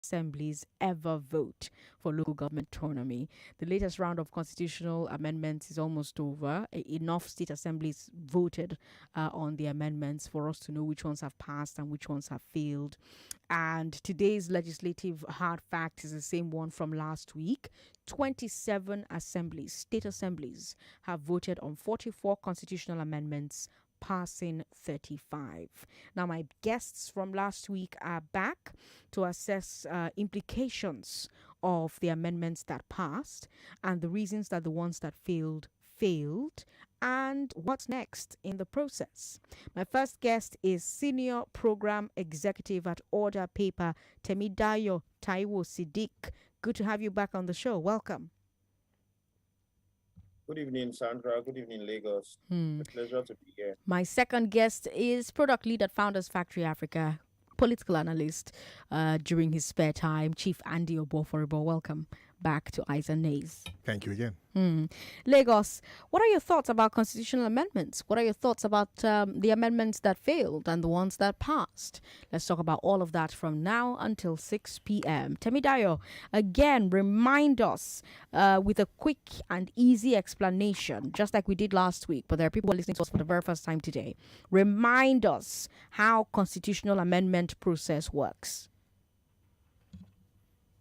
Assemblies ever vote for local government autonomy. The latest round of constitutional amendments is almost over. Enough state assemblies voted on the amendments for us to know which ones have passed and which ones have failed. And today's legislative hard fact is the same one from last week. 27 assemblies, state assemblies, have voted on 44 constitutional amendments, passing 35. Now, my guests from last week are back to assess implications of the amendments that passed and the reasons that the ones that failed, and what's next in the process. My first guest is Senior Program Executive at Order Paper, Temidayo Taiwo Siddiq. Good to have you back on the show. Welcome. Good evening, Sandra. Good evening, Lagos. A pleasure to be here. My second guest is product lead at Founders Factory Africa, political analyst during his spare time, Chief Andy Oboforibo. Welcome back to AYES and NAYS. Thank you again. Lagos, what are your thoughts about constitutional amendments? What are your thoughts about the amendments that failed and the ones that passed? Let's talk about all of that from now until 6 p.m. Temidayo, again, remind us with a quick and easy explanation, just like we did last week, but there are people who are listening to us for the very first time today. Remind us how constitutional amendment process works.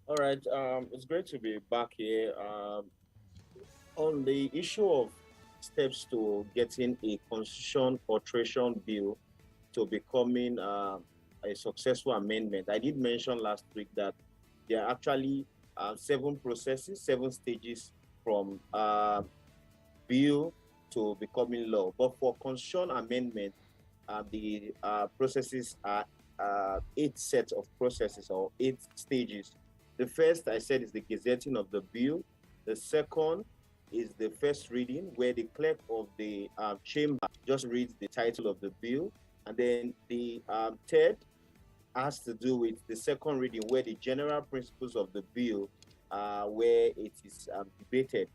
All right. It's great to be back here. On the issue of steps to getting a constitution alteration bill to becoming a successful amendment, I did mention last week that there are actually 7 processes, 7 stages from bill to becoming law. But for constitution amendment, the processes are 8 sets of processes or 8 stages. The first, I said, is the gazetting of the bill. The second is the first reading, where the clerk of the chamber just reads the title of the bill. And then the third has to do with the second reading, where the general principles of the bill, where it is debated.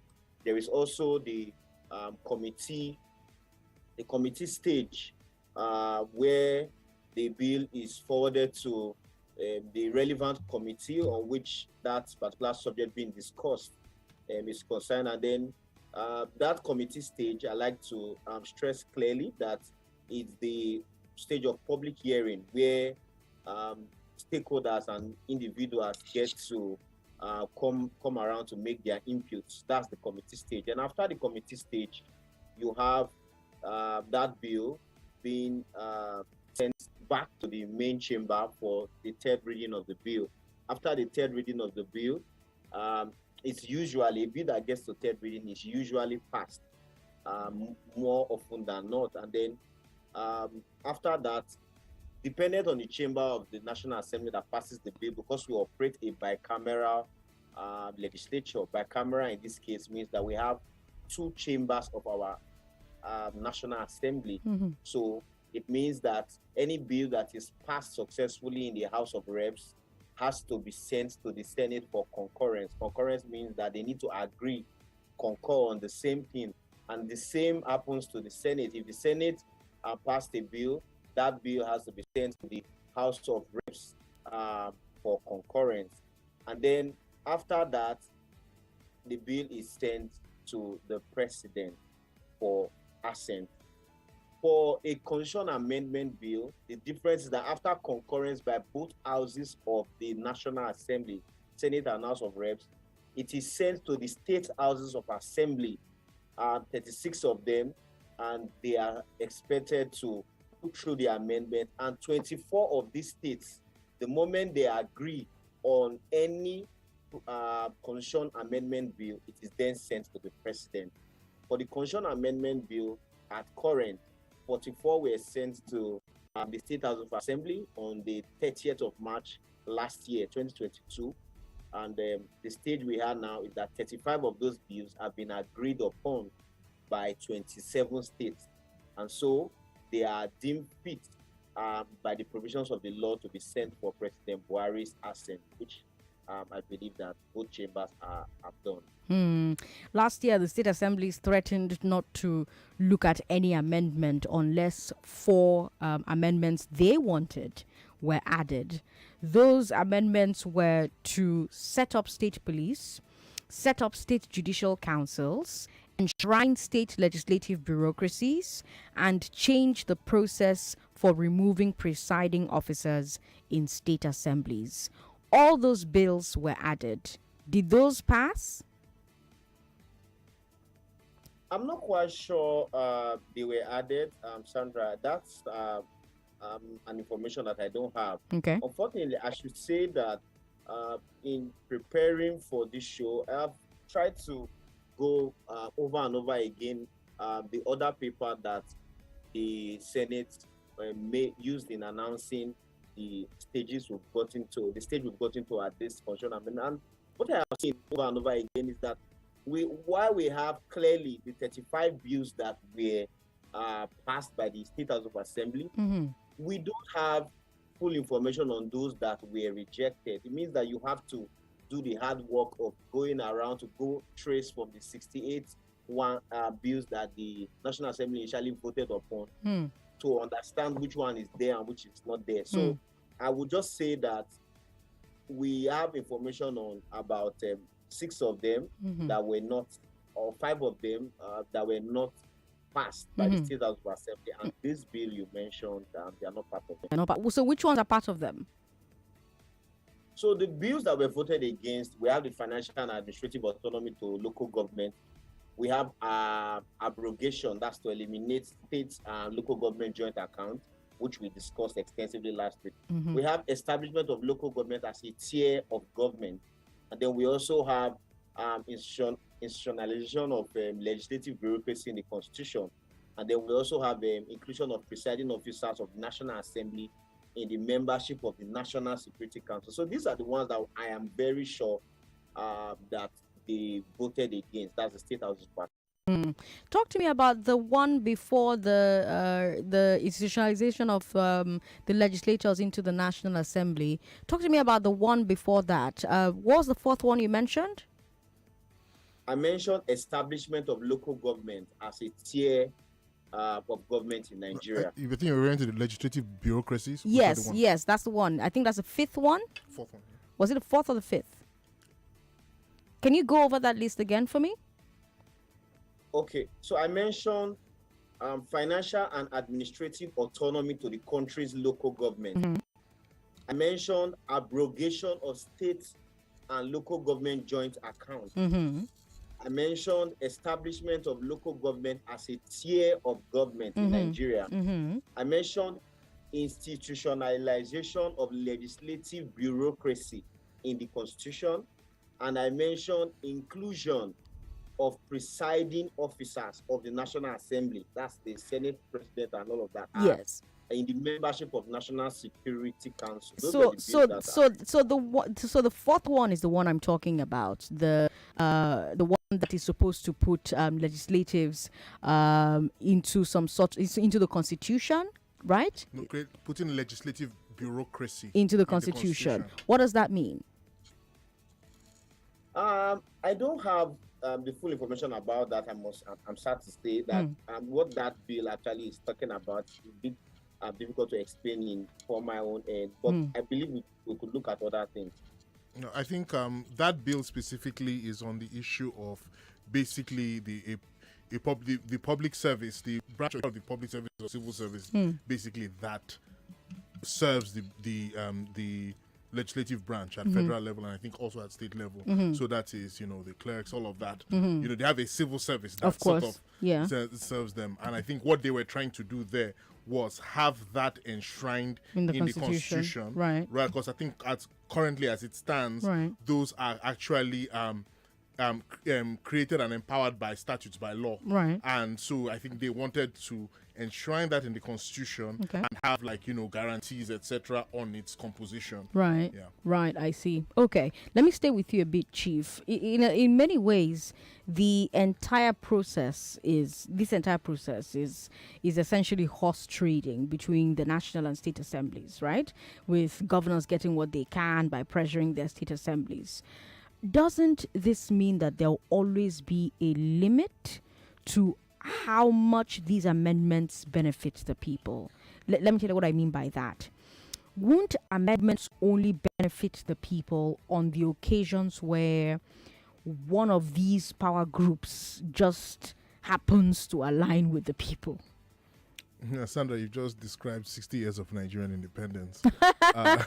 There is also the committee stage, where the bill is forwarded to the relevant committee on which that particular subject being discussed is concerned. And then that committee stage, I like to stress clearly that it's the stage of public hearing where stakeholders and individuals get to come around to make their inputs. That's the committee stage. And after the committee stage, you have that bill being sent back to the main chamber for the third reading of the bill. After the third reading of the bill, it's usually a bill that gets to third reading is usually passed more often than not. And then after that, depending on the chamber of the National Assembly that passes the bill, because we operate a bicameral legislature, bicameral in this case means that we have 2 chambers of our National Assembly. So it means that any bill that is passed successfully in the House of Reps has to be sent to the Senate for concurrence. Concurrence means that they need to agree, concur on the same thing. And the same happens to the Senate. If the Senate passed a bill, that bill has to be sent to the House of Reps for concurrence. And then after that, the bill is sent to the President for assent. For a constitutional amendment bill, the difference is that after concurrence by both houses of the National Assembly, Senate and House of Reps, it is sent to the state houses of assembly, 36 of them, and they are expected to put through the amendment. And 24 of these states, the moment they agree on any constitutional amendment bill, it is then sent to the President. For the constitutional amendment bill, at current, 44 were sent to the State House of Assembly on the 30th of March last year, 2022. And the stage we are now is that 35 of those bills have been agreed upon by 27 states. And so they are deemed fit by the provisions of the law to be sent for President Buhari's assent, which I believe that both chambers have done. Last year, the state assemblies threatened not to look at any amendment unless 4 amendments they wanted were added. Those amendments were to set up state police, set up state judicial councils, enshrine state legislative bureaucracies, and change the process for removing presiding officers in state assemblies. All those bills were added. Did those pass? I'm not quite sure they were added, Sandra. That's an information that I don't have. Okay. Unfortunately, I should say that in preparing for this show, I have tried to go over and over again the other paper that the Senate used in announcing the stages we've got into, the stage we've got into at this constitutional amendment. And what I have seen over and over again is that while we have clearly the 35 bills that were passed by the State House of Assembly, we don't have full information on those that were rejected. It means that you have to do the hard work of going around to go trace from the 68 bills that the National Assembly initially voted upon to understand which one is there and which is not there. So I would just say that we have information on about 6 of them that were not, or 5 of them that were not passed by the State House of Assembly. And this bill you mentioned, they are not part of them. So which ones are part of them? So the bills that were voted against, we have the financial and administrative autonomy to local government. We have abrogation, that's to eliminate state and local government joint account, which we discussed extensively last week. We have establishment of local government as a tier of government. And then we also have institutionalization of legislative bureaucracy in the Constitution. And then we also have inclusion of presiding officers of the National Assembly in the membership of the National Security Council. So these are the ones that I am very sure that they voted against. That's the State House's part. Talk to me about the one before the institutionalization of the legislators into the National Assembly. Talk to me about the one before that. What was the fourth one you mentioned? I mentioned establishment of local government as a tier of government in Nigeria. You think you're referring to the legislative bureaucracies? Yes, that's the one. I think that's the fifth one. Fourth one. Yeah. Was it the fourth or the fifth? Can you go over that list again for me? Okay, so I mentioned financial and administrative autonomy to the country's local government. I mentioned abrogation of state and local government joint accounts. I mentioned establishment of local government as a tier of government in Nigeria. I mentioned institutionalization of legislative bureaucracy in the Constitution. And I mentioned inclusion of presiding officers of the National Assembly, that's the Senate President and all of that. Yes. In the membership of National Security Council. So the fourth one is the one I'm talking about. The one that is supposed to put legislatives into some sort into the Constitution, right? No, putting legislative bureaucracy into the Constitution. What does that mean? I don't have the full information about that. I'm sad to say that what that bill actually is talking about is a bit difficult to explain for my own end, but I believe we could look at other things. No, I think that bill specifically is on the issue of basically the public service, the branch of the public service or civil service, basically that serves the legislative branch at federal level and I think also at state level. So that is, the clerks, all of that. They have a civil service that sort of serves them. And I think what they were trying to do there was have that enshrined in the Constitution. Right. Because I think currently as it stands, those are actually created and empowered by statutes, by law. Right. And so I think they wanted to enshrine that in the Constitution and have guarantees, etc. on its composition. Right. Yeah. Right. I see. Okay. Let me stay with you a bit, Chief. In many ways, this entire process is essentially horse trading between the national and state assemblies, right? With governors getting what they can by pressuring their state assemblies. Doesn't this mean that there will always be a limit to how much these amendments benefit the people? Let me tell you what I mean by that. won't amendments only benefit the people on the occasions where one of these power groups just happens to align with the people? Yeah, Sandra, you just described 60 years of Nigerian independence. And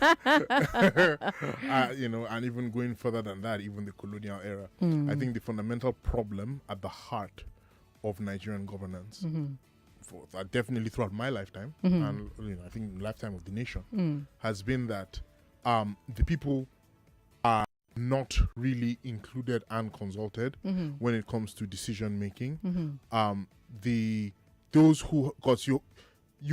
even going further than that, even the colonial era. I think the fundamental problem at the heart of Nigerian governance, definitely throughout my lifetime, and I think the lifetime of the nation, has been that the people are not really included and consulted when it comes to decision making. Those who, because you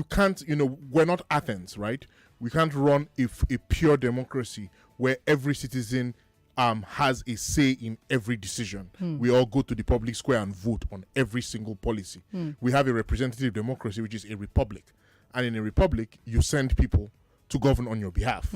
can't, we're not Athens, right? We can't run a pure democracy where every citizen has a say in every decision. We all go to the public square and vote on every single policy. We have a representative democracy, which is a republic. And in a republic, you send people to govern on your behalf.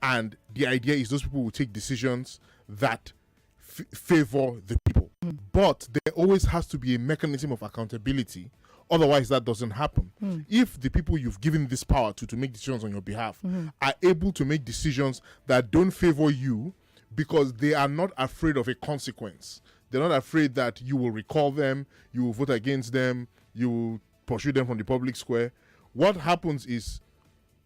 And the idea is those people will take decisions that favor the people. But there always has to be a mechanism of accountability. Otherwise, that doesn't happen. If the people you've given this power to make decisions on your behalf are able to make decisions that don't favor you because they are not afraid of a consequence, they're not afraid that you will recall them, you will vote against them, you will pursue them from the public square, what happens is,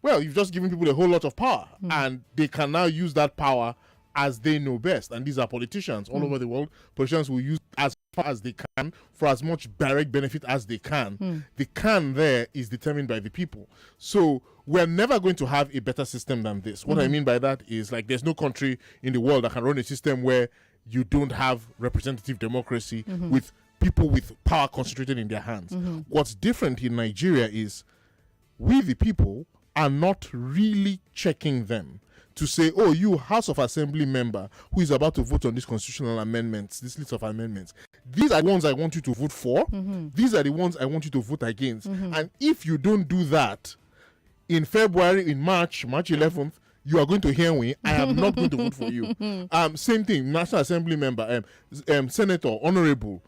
well, you've just given people a whole lot of power and they can now use that power as they know best. And these are politicians all over the world. Politicians will use as far as they can for as much direct benefit as they can. The can there is determined by the people. So we're never going to have a better system than this. What I mean by that is, like, there's no country in the world that can run a system where you don't have representative democracy with people with power concentrated in their hands. What's different in Nigeria is we, the people, are not really checking them to say, oh, you House of Assembly member who is about to vote on these constitutional amendments, this list of amendments, these are the ones I want you to vote for. These are the ones I want you to vote against. And if you don't do that, in February, in March 11th, you are going to hear me. I am not going to vote for you. Same thing, National Assembly member, Senator, Honorable.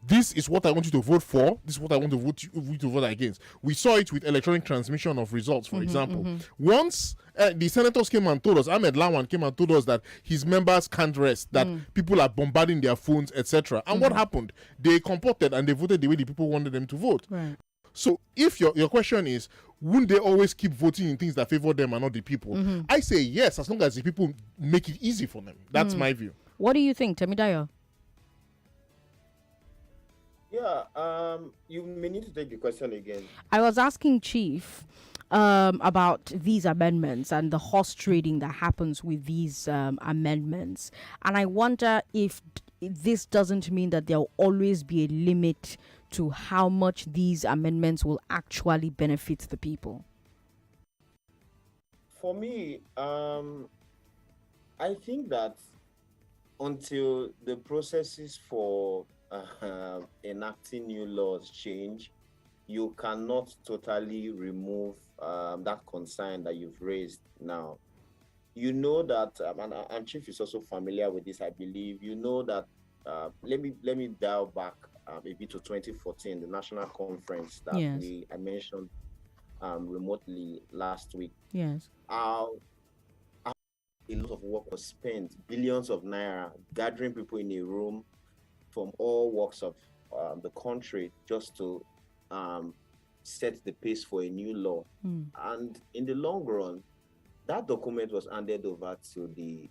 This is what I want you to vote for. This is what I want you to vote against. We saw it with electronic transmission of results, for example. Once the senators came and told us, Ahmed Lawan came and told us that his members can't rest, that people are bombarding their phones, etc. And what happened? They comported and they voted the way the people wanted them to vote. Right. So if your question is, wouldn't they always keep voting in things that favor them and not the people? I say yes, as long as the people make it easy for them. That's my view. What do you think, Temidayo? Yeah, you may need to take the question again. I was asking Chief about these amendments and the horse trading that happens with these amendments. And I wonder if this doesn't mean that there will always be a limit to how much these amendments will actually benefit the people. For me, I think that until the processes for enacting new laws change, you cannot totally remove that concern that you've raised now. You know that, and Chief is also familiar with this, I believe. You know that, let me dial back a bit to 2014, the national conference that I mentioned remotely last week. Yes. How a lot of work was spent, billions of naira, gathering people in a room from all walks of the country just to set the pace for a new law. And in the long run, that document was handed over to the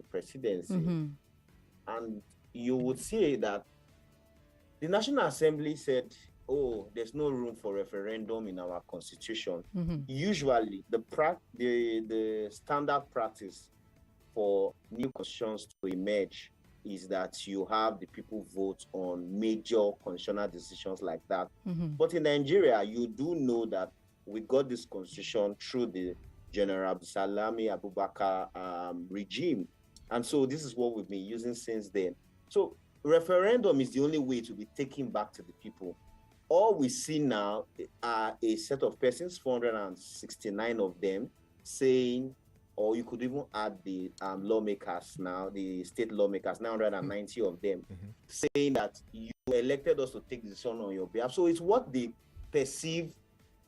presidency. And you would see that the National Assembly said, oh, there's no room for referendum in our constitution. Usually, the standard practice for new constitutions to emerge is that you have the people vote on major constitutional decisions like that. But in Nigeria, you do know that we got this constitution through the General Salami Abubakar regime. And so this is what we've been using since then. So referendum is the only way to be taken back to the people. All we see now are a set of persons, 469 of them, saying, or you could even add the lawmakers now, the state lawmakers, 990 of them, saying that you elected us to take the decision on your behalf. So it's what they perceive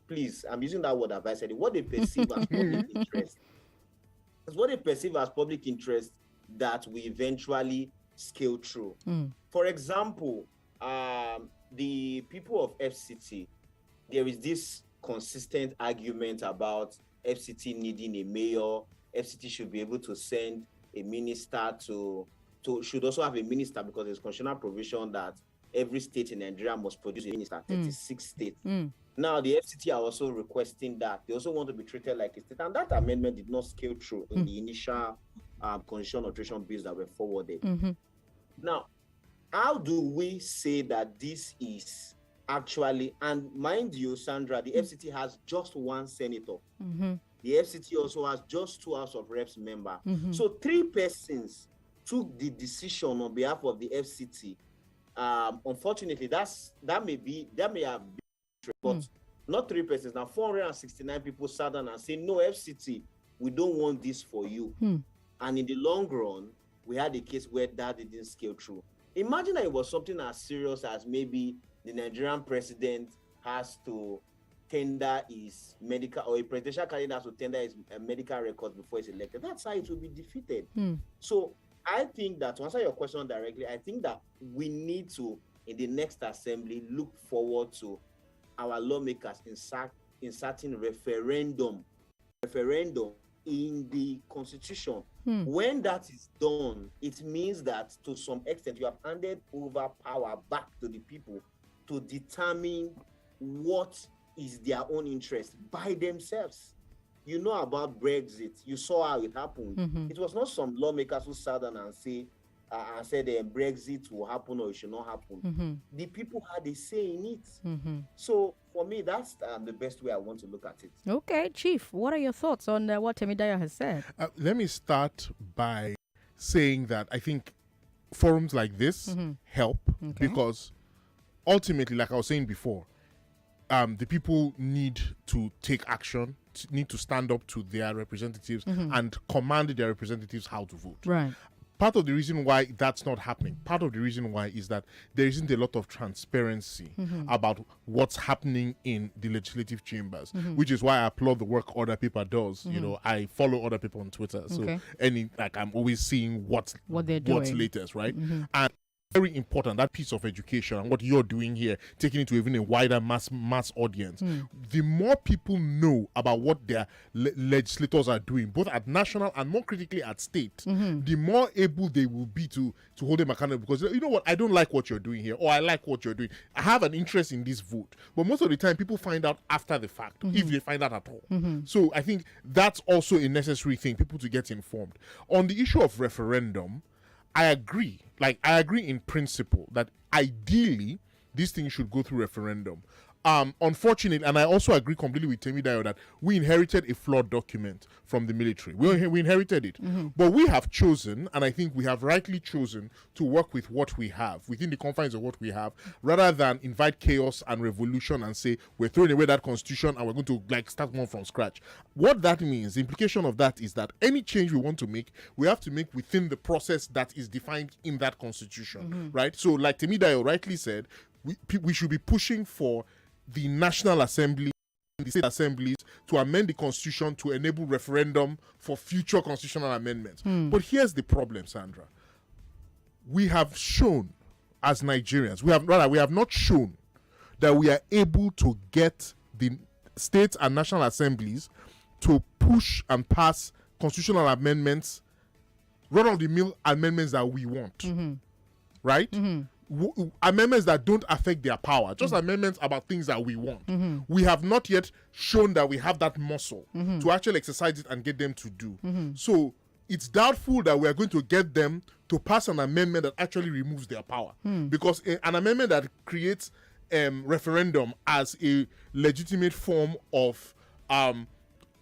please, I'm using that word advisedly, what they perceive as public interest. It's what they perceive as public interest that we eventually scale through. For example, the people of FCT, there is this consistent argument about FCT needing a mayor. FCT should be able to send a minister should also have a minister, because there's constitutional provision that every state in Nigeria must produce a minister, 36 states. Now, the FCT are also requesting that. They also want to be treated like a state. And that amendment did not scale through in the initial constitutional alteration bills that were forwarded. Now, how do we say that this is actually, and mind you, Sandra, the FCT has just one senator. The FCT also has just 2 House of Reps members. So 3 persons took the decision on behalf of the FCT. Unfortunately, that may have been, but not 3 persons. Now 469 people sat down and said, no, FCT, we don't want this for you. And in the long run, we had a case where that didn't scale through. Imagine that it was something as serious as maybe the Nigerian president has to tender his medical, or a presidential candidate has to tender his medical records before he's elected. That's how it will be defeated. So I think that, to answer your question directly, I think that we need to, in the next assembly, look forward to our lawmakers inserting referendum in the constitution. When that is done, it means that to some extent you have handed over power back to the people to determine what is their own interest by themselves. You know about Brexit. You saw how it happened. It was not some lawmakers who sat down and said Brexit will happen or it should not happen. The people had a say in it. So for me, that's the best way I want to look at it. Okay, Chief, what are your thoughts on what Temidayo has said? Let me start by saying that I think forums like this help, because ultimately, like I was saying before, the people need to take action, need to stand up to their representatives and command their representatives how to vote. Right. Part of the reason why that's not happening, part of the reason why is that there isn't a lot of transparency about what's happening in the legislative chambers, which is why I applaud the work other people does. You know, I follow other people on Twitter, so I'm always seeing what's latest, right? And very important, that piece of education and what you're doing here, taking it to even a wider mass audience. The more people know about what their legislators are doing, both at national and more critically at state, the more able they will be to hold them accountable. Because, you know what, I don't like what you're doing here, or I like what you're doing. I have an interest in this vote. But most of the time, people find out after the fact, if they find out at all. So I think that's also a necessary thing, people to get informed. On the issue of referendum, I agree. I agree in principle that ideally this thing should go through referendum. Unfortunately, and I also agree completely with Temidayo that we inherited a flawed document from the military. We inherited it. But we have chosen, and I think we have rightly chosen, to work with what we have, within the confines of what we have, rather than invite chaos and revolution and say, we're throwing away that constitution and we're going to start one from scratch. What that means, the implication of that is that any change we want to make, we have to make within the process that is defined in that constitution, right? So like Temidayo rightly said, we should be pushing for the National Assembly and the State Assemblies to amend the Constitution to enable referendum for future constitutional amendments. But here's the problem, Sandra. We have shown as Nigerians, we have not shown that we are able to get the state and national assemblies to push and pass constitutional amendments, run-of-the-mill amendments that we want, right? Amendments that don't affect their power, just amendments about things that we want. We have not yet shown that we have that muscle to actually exercise it and get them to do. So it's doubtful that we are going to get them to pass an amendment that actually removes their power, because an amendment that creates referendum as a legitimate form of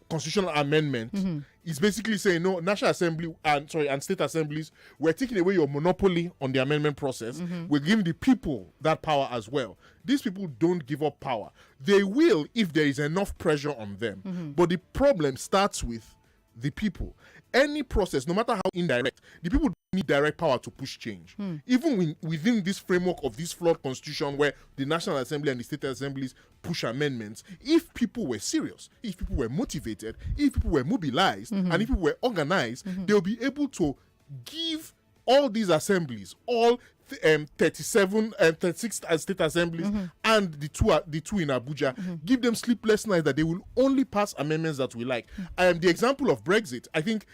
constitutional amendment is basically saying, no, National Assembly and State Assemblies, we're taking away your monopoly on the amendment process. We're giving the people that power as well. These people don't give up power. They will if there is enough pressure on them. But the problem starts with the people. any process, no matter how indirect, the people need direct power to push change. Even within this framework of this flawed constitution where the National Assembly and the State Assemblies push amendments, if people were serious, if people were motivated, if people were mobilized, and if people were organized, they'll be able to give all these assemblies, all 37 and 36 state assemblies and the two in Abuja, give them sleepless nights that they will only pass amendments that we like. The example of Brexit, I think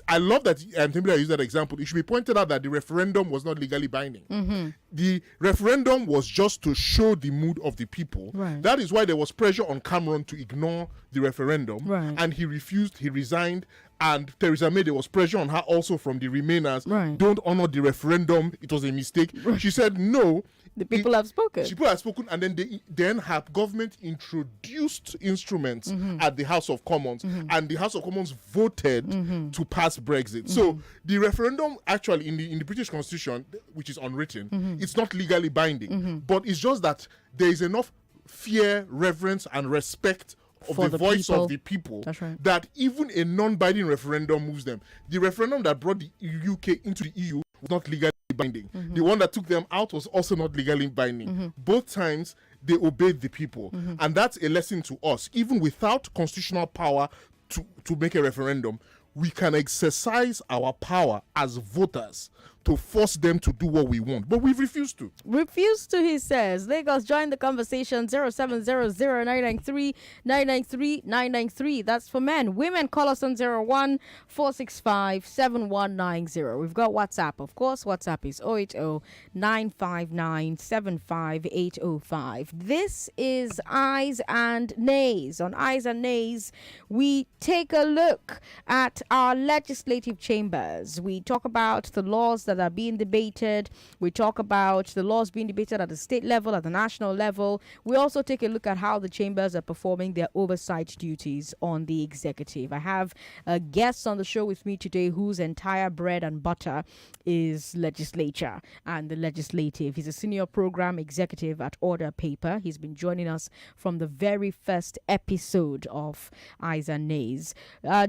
I love that Temila used that example. It should be pointed out that the referendum was not legally binding. The referendum was just to show the mood of the people. Right. That is why there was pressure on Cameron to ignore the referendum, right. and he refused, he resigned. And Theresa May, there was pressure on her also from the Remainers. Right. Don't honor the referendum. It was a mistake. Right. She said no. The people have spoken. People have spoken, and then her government introduced instruments at the House of Commons, and the House of Commons voted to pass Brexit. So the referendum, actually, in the British Constitution, which is unwritten, it's not legally binding, but it's just that there is enough fear, reverence, and respect of the voice of the people. That's right. That even a non-binding referendum moves them. The referendum that brought the UK into the EU was not legally binding. The one that took them out was also not legally binding. Both times they obeyed the people, and that's a lesson to us. Even without constitutional power to make a referendum, we can exercise our power as voters to force them to do what we want. But we've refused to. Refused to, he says. Lagos, join the conversation. 0700-993-993-993. That's for men. Women, call us on 01-465-7190. We've got WhatsApp, of course. WhatsApp is 080-959-75805. This is Ayes and Nays. On Ayes and Nays, we take a look at our legislative chambers. We talk about the laws that are being debated. We talk about the laws being debated at the state level, at the national level. We also take a look at how the chambers are performing their oversight duties on the executive. I have a guest on the show with me today whose entire bread and butter is legislature and the legislative. He's a senior program executive at Order Paper. He's been joining us from the very first episode of Ayes and Nays.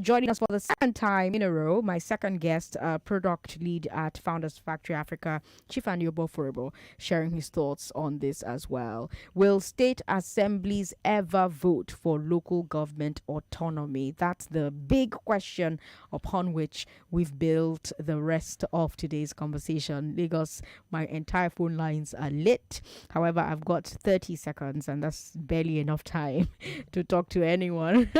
Joining us for the second time in a row, my second guest, product lead at Founders Factory Africa, Chief Aniobo Forobo, sharing his thoughts on this as well. Will state assemblies ever vote for local government autonomy? That's the big question upon which we've built the rest of today's conversation. Lagos, my entire phone lines are lit. However, I've got 30 seconds, and that's barely enough time to talk to anyone.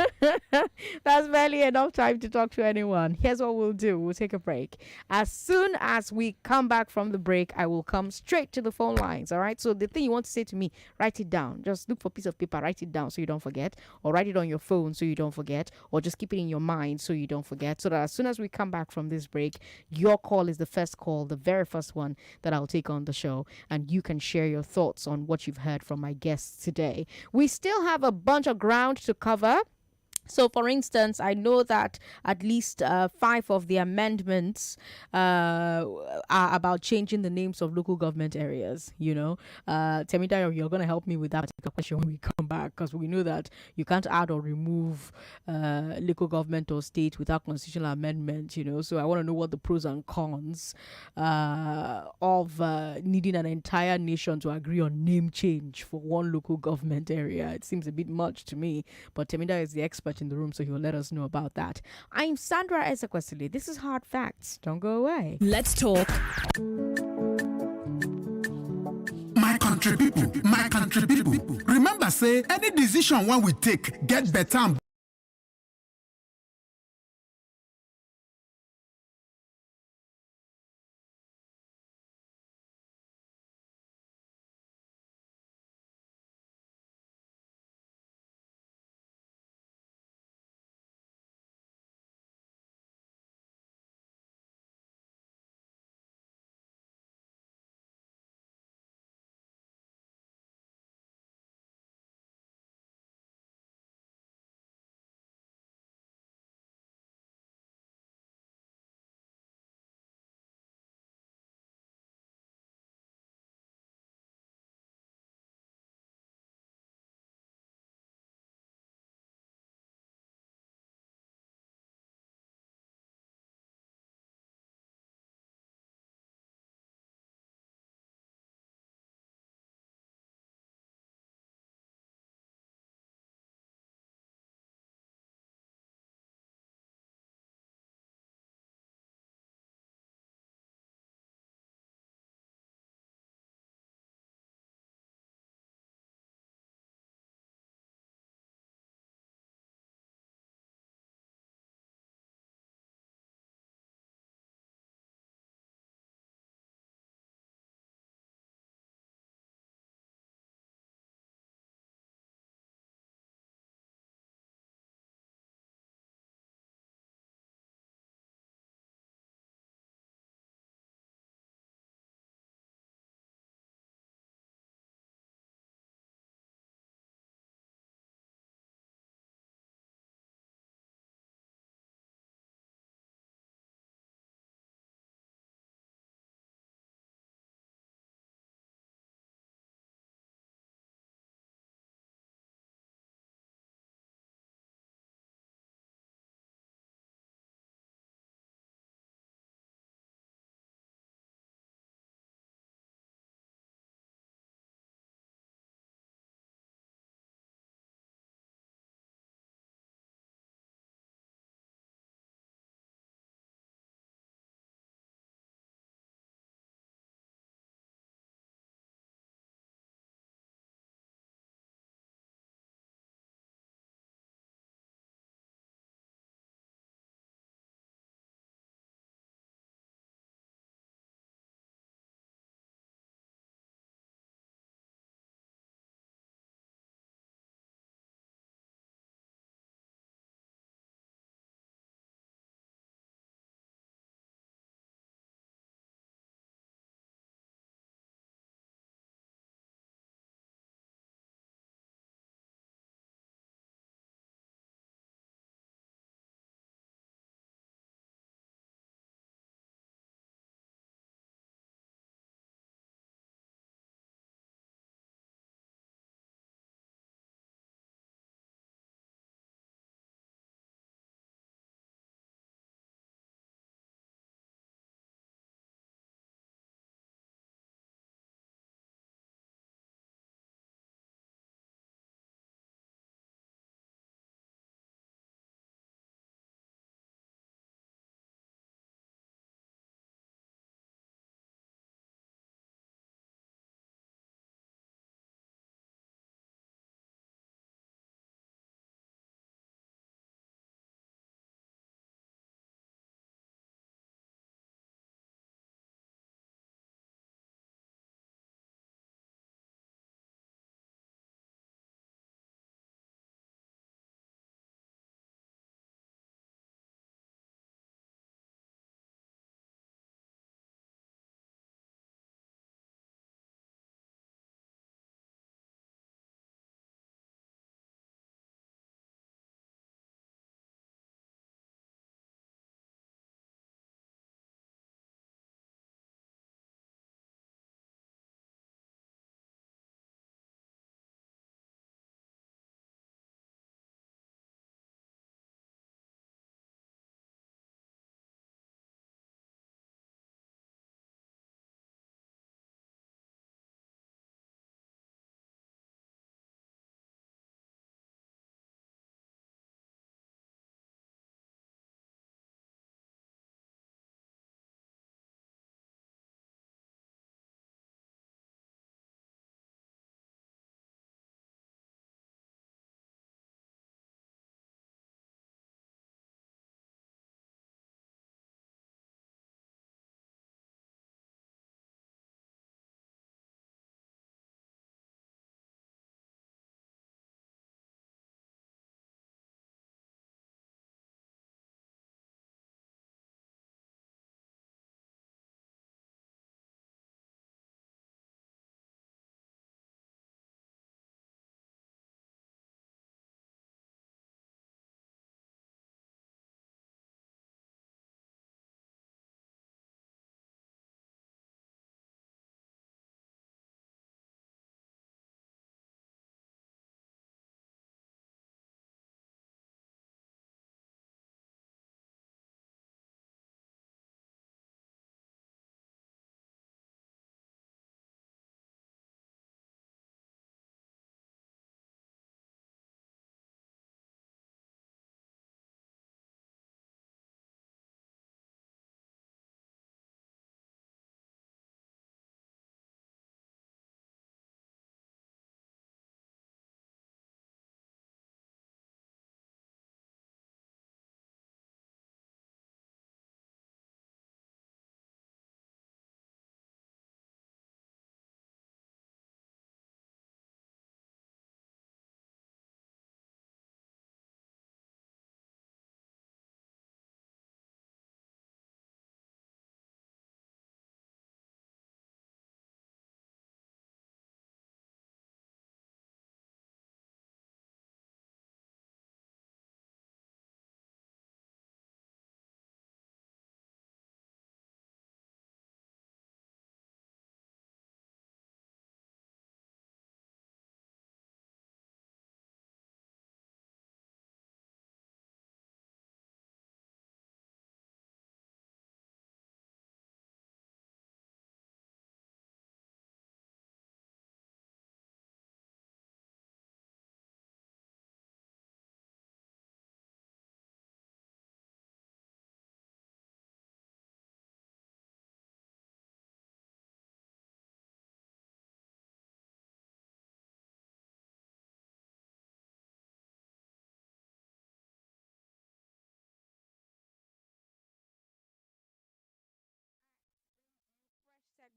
That's barely enough time to talk to anyone. Here's what we'll do. We'll take a break. As soon as we come back from the break, I will come straight to the phone lines. All right. So the thing you want to say to me, write it down. Just look for a piece of paper, write it down so you don't forget, or write it on your phone so you don't forget, or just keep it in your mind so you don't forget. So that as soon as we come back from this break, your call is the first call, the very first one that I'll take on the show, and you can share your thoughts on what you've heard from my guests today. We still have a bunch of ground to cover. So, for instance, I know that at least 5 of the amendments are about changing the names of local government areas, you know. Temida, you're going to help me with that particular question when we come back, because we know that you can't add or remove local government or state without constitutional amendment, you know. So I want to know what the pros and cons of needing an entire nation to agree on name change for one local government area. It seems a bit much to me, but Temida is the expert in the room, so he'll let us know about that. I'm Sandra Ezekwesili. This is Hard Facts. Don't go away. Let's talk. My country people, remember say any decision when we take get better and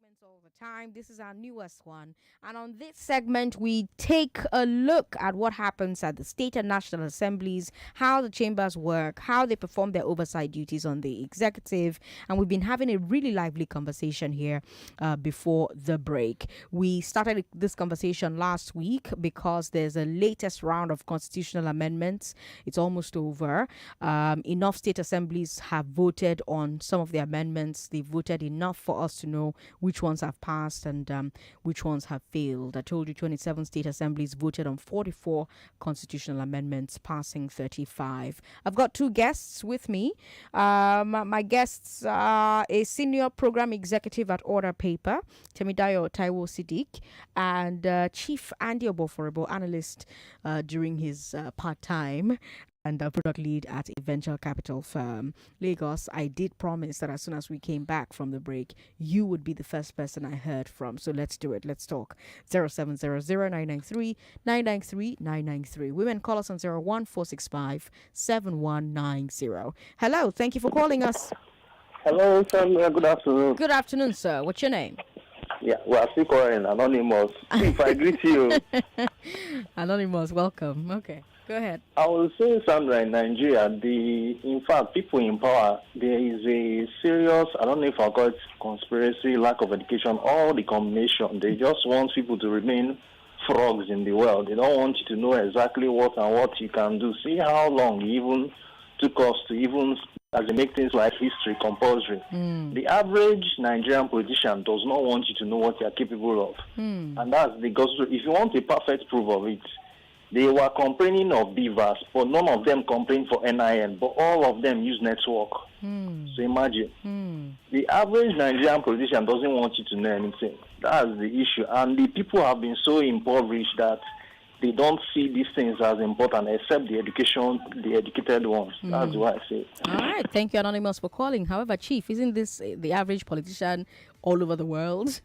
All the time. This is our newest one. And on this segment, we take a look at what happens at the state and national assemblies, how the chambers work, how they perform their oversight duties on the executive. And we've been having a really lively conversation here before the break. We started this conversation last week because there's a latest round of constitutional amendments. It's almost over. Enough state assemblies have voted on some of the amendments. They voted enough for us to know which ones have passed and which ones have failed. I told you 27 state assemblies voted on 44 constitutional amendments, passing 35. I've got two guests with me. My guests are a senior program executive at Order Paper, Temidayo Taiwo Siddiq, and Chief Andy Oboforebo, analyst during his part-time, and a product lead at a venture capital firm. Lagos, I did promise that as soon as we came back from the break, you would be the first person I heard from. So let's do it. Let's talk. 0700-993-993-993. Women, call us on 01465-7190. Hello. Thank you for calling us. Hello, Sandra. Good afternoon. Good afternoon, sir. What's your name? Yeah, we are still calling Anonymous. If I greet you. Anonymous, welcome. Okay. Go ahead. I will say, Sandra, in Nigeria, in fact, people in power, there is a serious, I don't know if I call it conspiracy, lack of education, all the combination. They just want people to remain frogs in the world. They don't want you to know exactly what and what you can do. See how long it even took us to even, as they make things like history compulsory. The average Nigerian politician does not want you to know what you are capable of. And that's because if you want a perfect proof of it, they were complaining of beavers, but none of them complained for NIN, but all of them use network. So imagine. The average Nigerian politician doesn't want you to know anything. That's the issue. And the people have been so impoverished that they don't see these things as important except the educated ones. That's what I say. All right. Thank you, Anonymous, for calling. However, Chief, isn't this the average politician all over the world?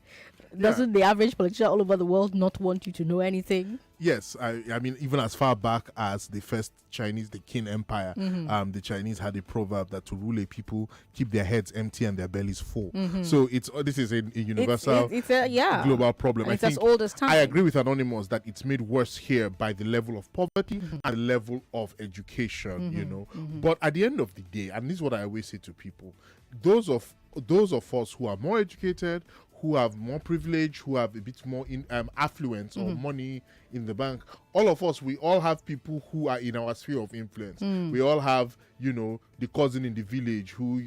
Doesn't the average politician all over the world not want you to know anything? Yes, I mean, even as far back as the first Chinese, the Qin Empire, the Chinese had a proverb that to rule a people, keep their heads empty and their bellies full. So this is a universal, it's a global problem. And it's as old as time. I agree with Anonymous that it's made worse here by the level of poverty and the level of education, you know. But at the end of the day, and this is what I always say to people, those of us who are more educated, who have more privilege, who have a bit more affluence or money in the bank, all of us, we all have people who are in our sphere of influence. We all have, you know, the cousin in the village who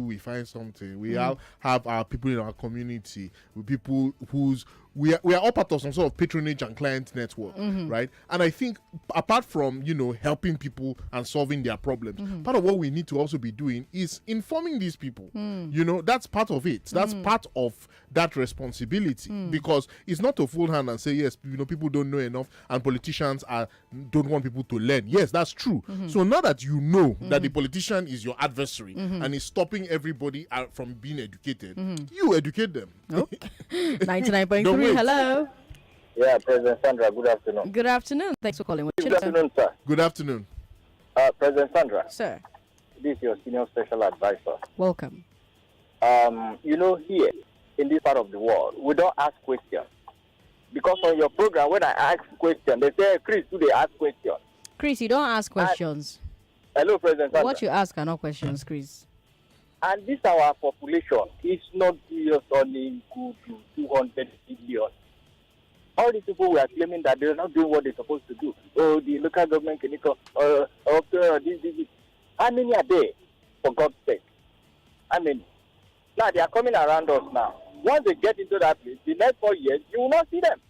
we find something. We all have our people in our community, people whose we are all part of some sort of patronage and client network, right? And I think apart from, you know, helping people and solving their problems, part of what we need to also be doing is informing these people. You know, that's part of it. That's part of that responsibility, because it's not a full hand and say, yes, you know, people don't know enough and politicians don't want people to learn. Yes, that's true. So now that you know that the politician is your adversary and is stopping everybody from being educated, you educate them. 99.3. Hello. Yeah, President Sandra, good afternoon. Good afternoon. Thanks for calling. Good afternoon, sir. Good afternoon. President Sandra. Sir. This is your senior special advisor. Welcome. You know, here in this part of the world, we don't ask questions. Because on your program, when I ask questions, they say, Chris, do they ask questions? Chris, you don't ask questions. Hello, President Sandra. What you ask are not questions, Chris. And this our population is not just only good to 200 million. All these people were claiming that they're not doing what they're supposed to do. Oh, the local government can this. How many are there, for God's sake? How many? Now they are coming around us now. Once they get into that place, the next 4 years, you will not see them.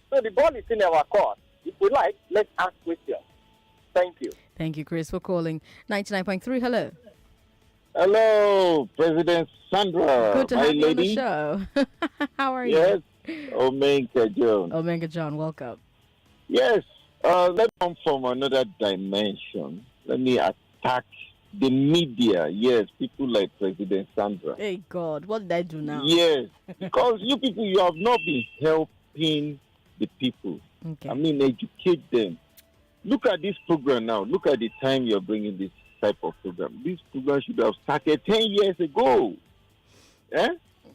So the ball is in our court. If we like, let's ask questions. Thank you. Thank you, Chris, for calling. 99.3, hello. Hello, President Sandra. Good to my have you on the lady. show. How are Yes, you? Omega John. Omega John, welcome. Yes, let's come from another dimension. Let me attack the media. Yes, people like President Sandra. Hey, God, what did I do now? Yes, because you people, you have not been helping the people. Okay. I mean, educate them. Look at this program now. Look at the time you're bringing this type of program. This program should have started 10 years ago. Eh?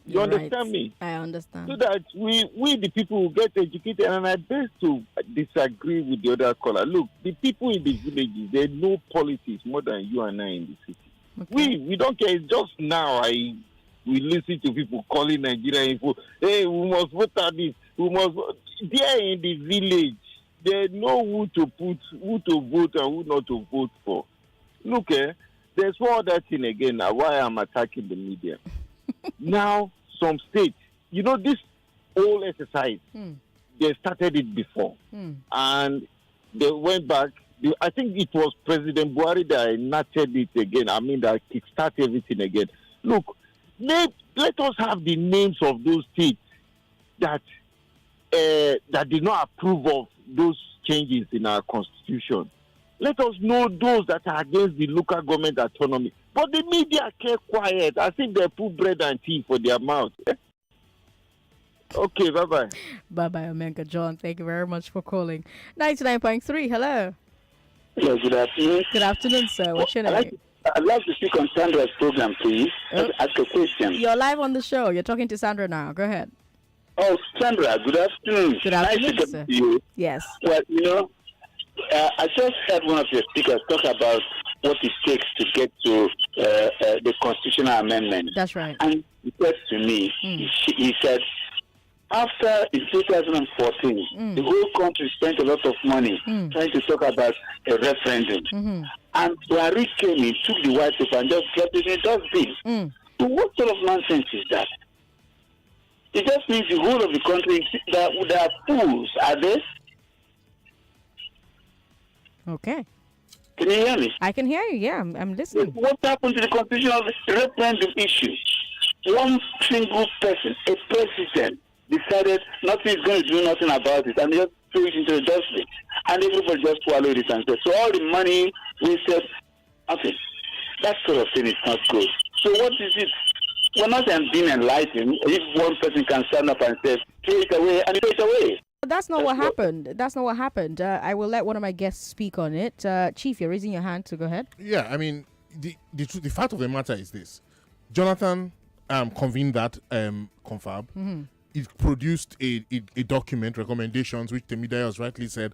You understand me? I understand. So that we the people will get educated, and I beg to disagree with the other caller. Look, the people in the villages, they know politics more than you and I in the city. Okay. We don't care. It's just now we listen to people calling Nigeria info. Hey, we must vote at this. We must. There in the village, they know who to vote and who not to vote for. Look, there's one other thing again. Now, why I'm attacking the media. Now, some states, this whole exercise, they started it before, and they went back. I think it was President Buhari that enacted it again. I mean, that kickstart everything again. Look, let us have the names of those states that did not approve of those changes in our constitution. Let us know those that are against the local government autonomy. But the media kept quiet as if they put bread and tea for their mouth. Okay, bye-bye. Bye-bye, Omega John. Thank you very much for calling. 99.3, hello. Hello, good afternoon. Good afternoon, sir. What's your name? I'd like to speak on Sandra's program, please. Ask a question. You're live on the show. You're talking to Sandra now. Go ahead. Oh, Sandra, good afternoon. Good afternoon, nice to sir. talk to you. Yes. Well, I just heard one of your speakers talk about what it takes to get to the constitutional amendment. That's right. And he said to me, he said, after in 2014, the whole country spent a lot of money trying to talk about a referendum. And Buhari came in, took the white paper and just dropped it in a dustbin. So what sort of nonsense is that? It just means the whole of the country, that are fools, are they? Okay. Can you hear me? I can hear you. Yeah, I'm listening. What happened to the constitutional referendum issue? One single person, a president, decided nothing is going to do nothing about it, and they just threw it into the dustbin, and everybody just swallowed it and said, so all the money we said, nothing. That sort of thing is not good. So what is it? We're not being enlightened if one person can stand up and say, throw it away, and throw it away. That's not what happened. That's not what happened. I will let one of my guests speak on it. Chief, you're raising your hand, so go ahead. Yeah, I mean, the fact of the matter is this. Jonathan convened that confab. It produced a document, recommendations, which Temidai has rightly said,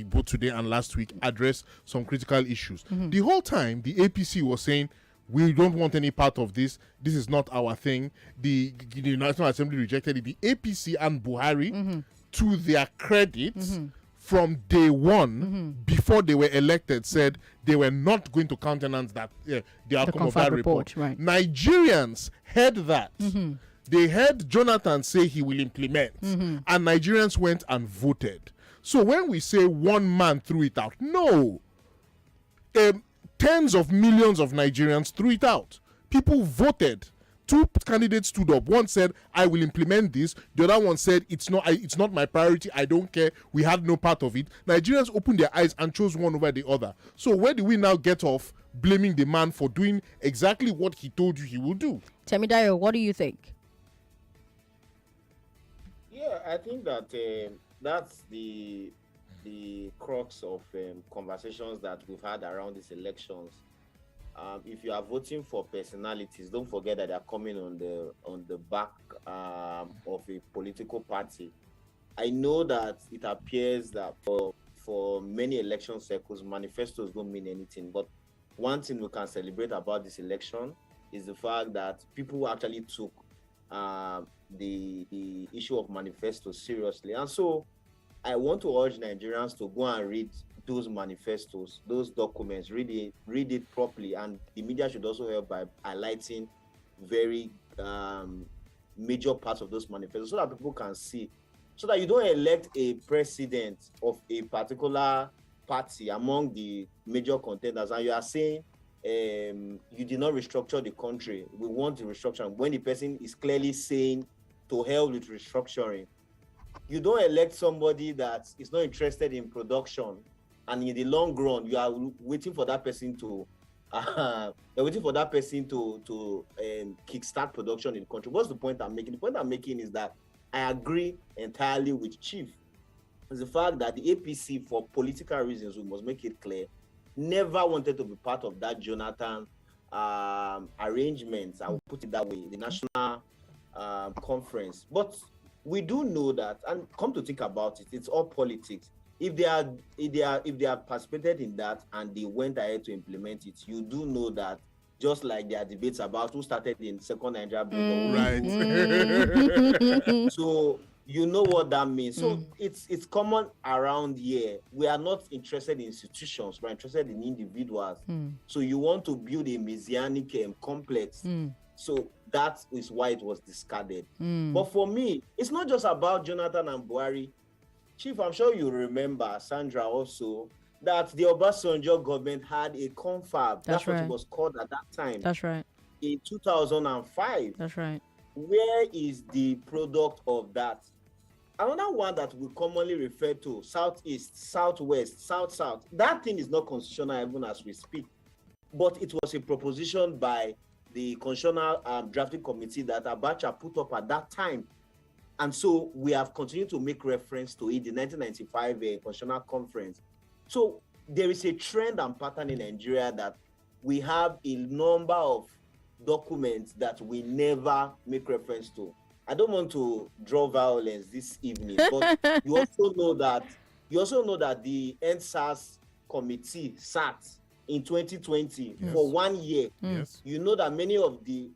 both today and last week, address some critical issues. The whole time, the APC was saying, we don't want any part of this. This is not our thing. The National Assembly rejected it. The APC and Buhari, to their credit, from day one, before they were elected, said they were not going to countenance that the outcome of that report. Right. Nigerians heard that. They heard Jonathan say he will implement, and Nigerians went and voted. So when we say one man threw it out, no. Tens of millions of Nigerians threw it out. People voted. Two candidates stood up. One said, I will implement this. The other one said, it's not my priority. I don't care. We had no part of it. Nigerians opened their eyes and chose one over the other. So where do we now get off blaming the man for doing exactly what he told you he will do? Temidayo, what do you think? Yeah, I think that that's the crux of conversations that we've had around these elections. If you are voting for personalities, don't forget that they are coming on the back of a political party. I know that it appears that for many election circles, manifestos don't mean anything. But one thing we can celebrate about this election is the fact that people actually took the issue of manifestos seriously. And so I want to urge Nigerians to go and read those manifestos, those documents, read it properly. And the media should also help by highlighting very major parts of those manifestos so that people can see, so that you don't elect a president of a particular party among the major contenders and you are saying you did not restructure the country, we want the restructuring, when the person is clearly saying to hell with restructuring. You don't elect somebody that is not interested in production, and in the long run, you are waiting for that person to kickstart production in the country. What's the point I'm making? The point I'm making is that I agree entirely with Chief. It's the fact that the APC, for political reasons, we must make it clear, never wanted to be part of that Jonathan arrangements. I will put it that way, the national conference. But we do know that, and come to think about it, it's all politics. If they are participated in that and they went ahead to implement it, you do know that just like there are debates about who started in second Nigeria Right. So you know what that means. So it's common around here. We are not interested in institutions, we're interested in individuals. So you want to build a messianic complex. So that is why it was discarded. But for me, it's not just about Jonathan and Buhari. Chief, I'm sure you remember, Sandra, also, that the Obasanjo government had a confab. That's what it was called at that time. That's right. In 2005. That's right. Where is the product of that? Another one that we commonly refer to, Southeast, Southwest, South. That thing is not constitutional even as we speak. But it was a proposition by the Constitutional Drafting Committee that Abacha put up at that time. And so we have continued to make reference to it, the 1995 Constitutional Conference. So there is a trend and pattern in Nigeria that we have a number of documents that we never make reference to. I don't want to draw violence this evening, but you also know that the NSAS committee sat in 2020 for 1 year. Yes. You know that many of the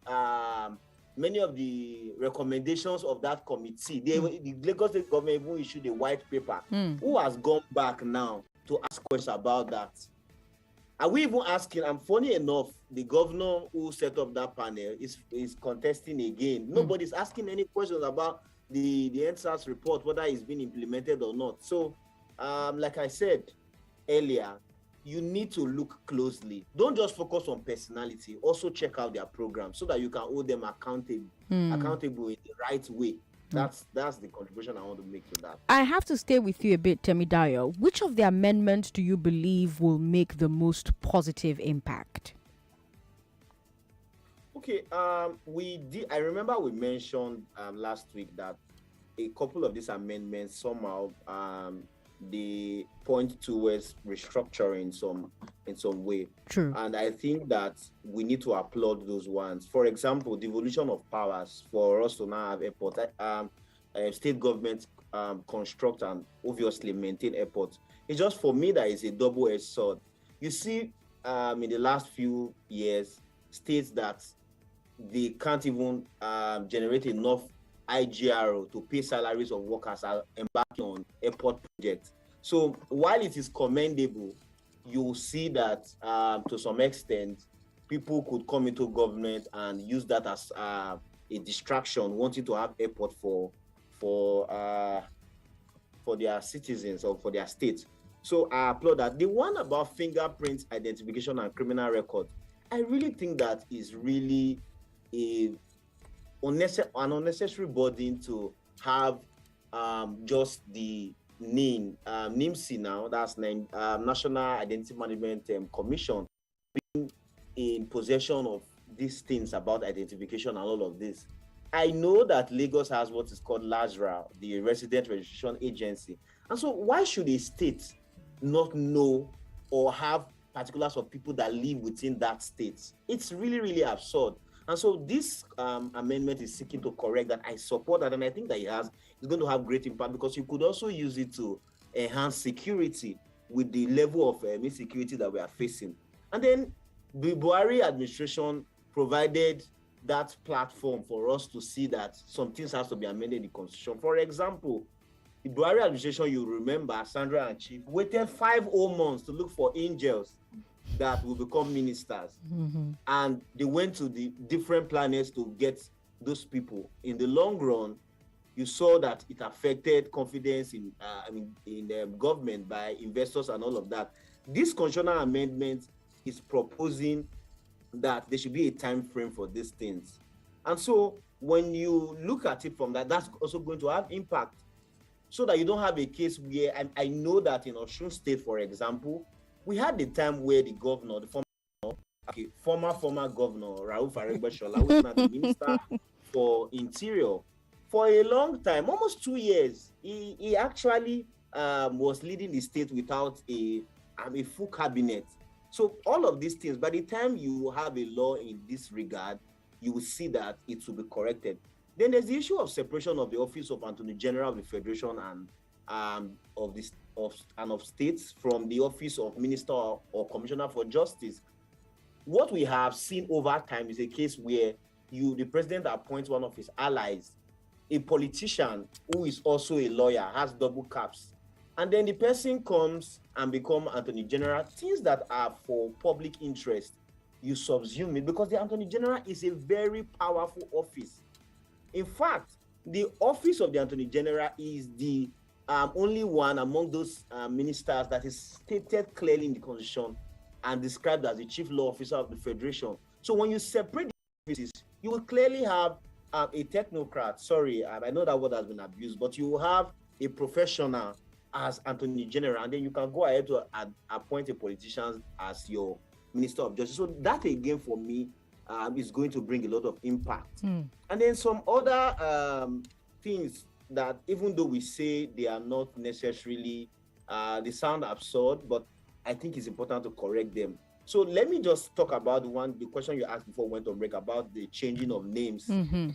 recommendations of that committee, the Lagos State government even issued a white paper. Who has gone back now to ask questions about that? Are we even asking? And funny enough, the governor who set up that panel is contesting again. Nobody's asking any questions about the NSAS report, whether it's been implemented or not. So, like I said earlier, you need to look closely. Don't just focus on personality. Also check out their program so that you can hold them accountable in the right way. That's the contribution I want to make to that. I have to stay with you a bit, Temidayo. Which of the amendments do you believe will make the most positive impact? Okay, I remember we mentioned last week that a couple of these amendments somehow they point towards restructuring in some way. True. And I think that we need to applaud those ones. For example, devolution of powers for us to now have airport, state government construct and obviously maintain airports. It's just for me that is a double-edged sword. You see, in the last few years, states that they can't even generate enough IGRO to pay salaries of workers are embarking on airport projects. So while it is commendable, you see that to some extent, people could come into government and use that as a distraction, wanting to have airport for their citizens or for their state. So I applaud that. The one about fingerprint identification and criminal record, I really think that is really an unnecessary burden to have just the NIMC now, that's National Identity Management Commission, being in possession of these things about identification and all of this. I know that Lagos has what is called LASRA, the Resident Registration Agency. And so why should a state not know or have particulars of people that live within that state? It's really, really absurd. And so this amendment is seeking to correct that. I support that, and I think that it's going to have great impact because you could also use it to enhance security with the level of insecurity that we are facing. And then the Buhari administration provided that platform for us to see that some things have to be amended in the constitution. For example, the Buhari administration, you remember, Sandra and Chief, waited 5 whole months to look for angels that will become ministers. And they went to the different planets to get those people. In the long run, you saw that it affected confidence in government by investors and all of that. This constitutional amendment is proposing that there should be a time frame for these things. And so when you look at it from that, that's also going to have impact, so that you don't have a case where, I know that in Osun State, for example, we had the time where the governor, the former governor, Rauf Aregbesola, who is now the minister for Interior, for a long time, almost 2 years, he actually was leading the state without a full cabinet. So all of these things, by the time you have a law in this regard, you will see that it will be corrected. Then there's the issue of separation of the office of Attorney General of the Federation and of states from the office of Minister or Commissioner for Justice. What we have seen over time is a case where the president appoints one of his allies, a politician who is also a lawyer, has double caps, and then the person comes and becomes Attorney General. Things that are for public interest, you subsume it, because the Attorney General is a very powerful office. In fact, the office of the Attorney General is the only one among those ministers that is stated clearly in the Constitution and described as the chief law officer of the Federation. So when you separate the offices, you will clearly have a technocrat. Sorry, I know that word has been abused, but you will have a professional as Attorney General, and then you can go ahead to appoint a politician as your Minister of Justice. So that again, for me, is going to bring a lot of impact. And then some other things that, even though we say they are not necessarily, they sound absurd, but I think it's important to correct them. So let me just talk about the question you asked before we went on break about the changing of names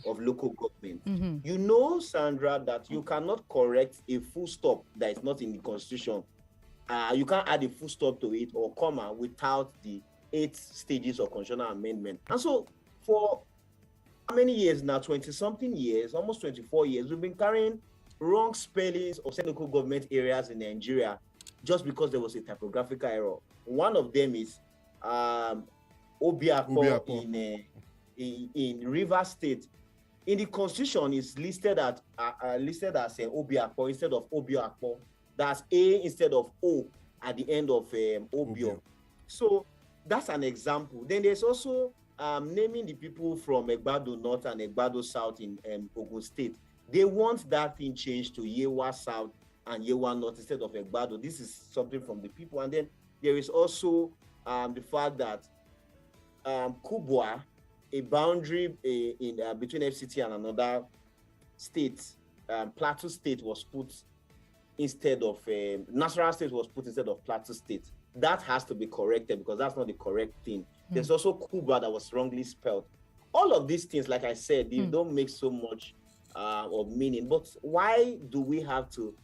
of local government. You know, Sandra, that you cannot correct a full stop that is not in the Constitution. You can't add a full stop to it or comma without the 8 stages of constitutional amendment. And so for how many years now, 20-something years, almost 24 years, we've been carrying wrong spellings of local government areas in Nigeria just because there was a typographical error. One of them is Obiako in Rivers State. In the Constitution, it's listed as Obiako instead of Obiako. That's A instead of O at the end of Obio. So that's an example. Then there's also naming the people from Egbado North and Egbado South in Ogun State. They want that thing changed to Yewa South and Yewa North instead of Egbado. This is something from the people. And then there is also the fact that Kubwa, a boundary between FCT and another state, Plateau State was put instead of Nasarawa State was put instead of Plateau State. That has to be corrected because that's not the correct thing. There's also Kuba that was wrongly spelled. All of these things, like I said, they don't make so much of meaning. But why do we have to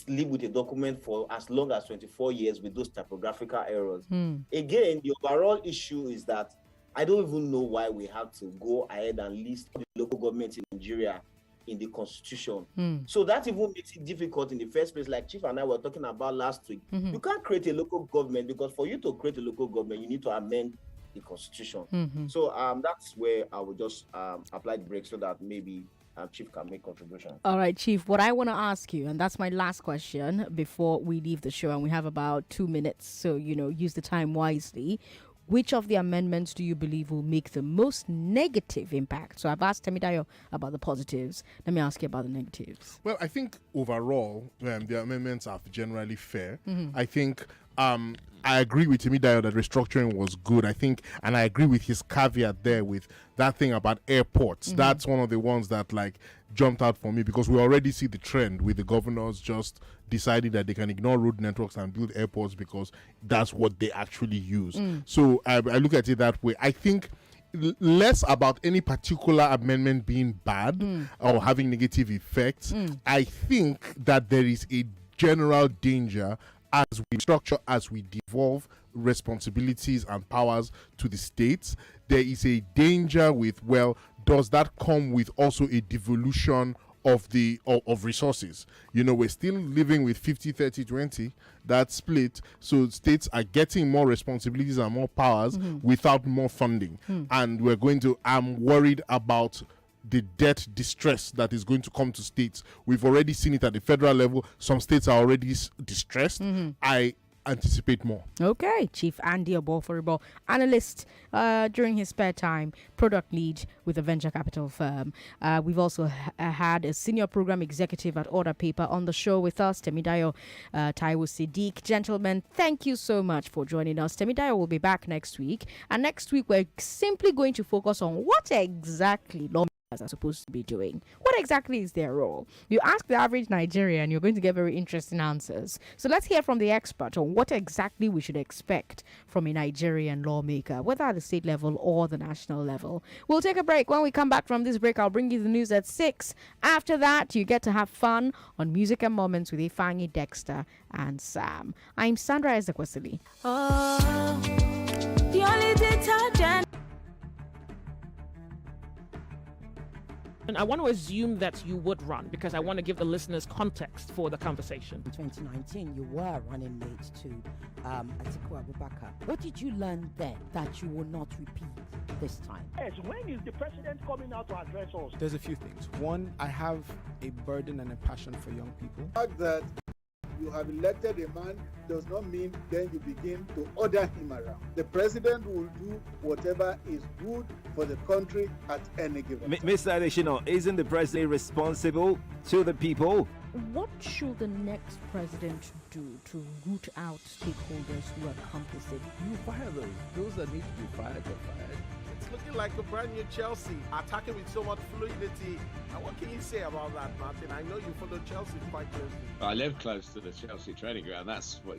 live with a document for as long as 24 years with those typographical errors? Again, the overall issue is that I don't even know why we have to go ahead and list the local government in Nigeria in the Constitution. So that even makes it difficult in the first place, like Chief and I were talking about last week. You can't create a local government because for you to create a local government, you need to amend the Constitution. So that's where I would just apply the break so that maybe Chief can make contribution. All right, Chief, what I want to ask you, and that's my last question before we leave the show, and we have about 2 minutes, so, use the time wisely. Which of the amendments do you believe will make the most negative impact? So I've asked Temidayo about the positives. Let me ask you about the negatives. Well, I think overall, the amendments are generally fair. I think I agree with Temidayo that restructuring was good. I think, and I agree with his caveat there with that thing about airports. That's one of the ones that jumped out for me because we already see the trend with the governors just deciding that they can ignore road networks and build airports because that's what they actually use. So I look at it that way. I think less about any particular amendment being bad or having negative effects. I think that there is a general danger as we structure, as we devolve responsibilities and powers to the states. There is a danger with, does that come with also a devolution of of resources? We're still living with 50-30-20, that split. So states are getting more responsibilities and more powers without more funding. And I'm worried about the debt distress that is going to come to states. We've already seen it at the federal level. Some states are already distressed. I anticipate more. Okay, Chief Andy Oboforibo, analyst during his spare time, product lead with a venture capital firm. We've also had a senior program executive at Order Paper on the show with us, Temidayo Taiwo Siddiq. Gentlemen, thank you so much for joining us. Temidayo will be back next week, and next week we're simply going to focus on what exactly are supposed to be doing. What exactly is their role? You ask the average Nigerian, you're going to get very interesting answers. So let's hear from the expert on what exactly we should expect from a Nigerian lawmaker, whether at the state level or the national level. We'll take a break. When we come back from this break, I'll bring you the news at 6. After that, you get to have fun on Music and Moments with Ifanyi, Dexter, and Sam. I'm Sandra Ezekwesili. Oh, the only detergent. And I want to assume that you would run because I want to give the listeners context for the conversation. In 2019, you were running mate to Atiku Abubakar. What did you learn then that you will not repeat this time? Yes, when is the president coming out to address us? There's a few things. One, I have a burden and a passion for young people. The fact that you have elected a man does not mean then you begin to order him around. The president will do whatever is good for the country at any given time. Mr. Adeshino, isn't the president responsible to the people? What should the next president do to root out stakeholders who are complicit? You fire those that need to be fired are fired. It's looking like a brand new Chelsea, attacking with so much fluidity. And what can you say about that, Martin? I know you follow Chelsea quite closely. I live close to the Chelsea training ground. That's what you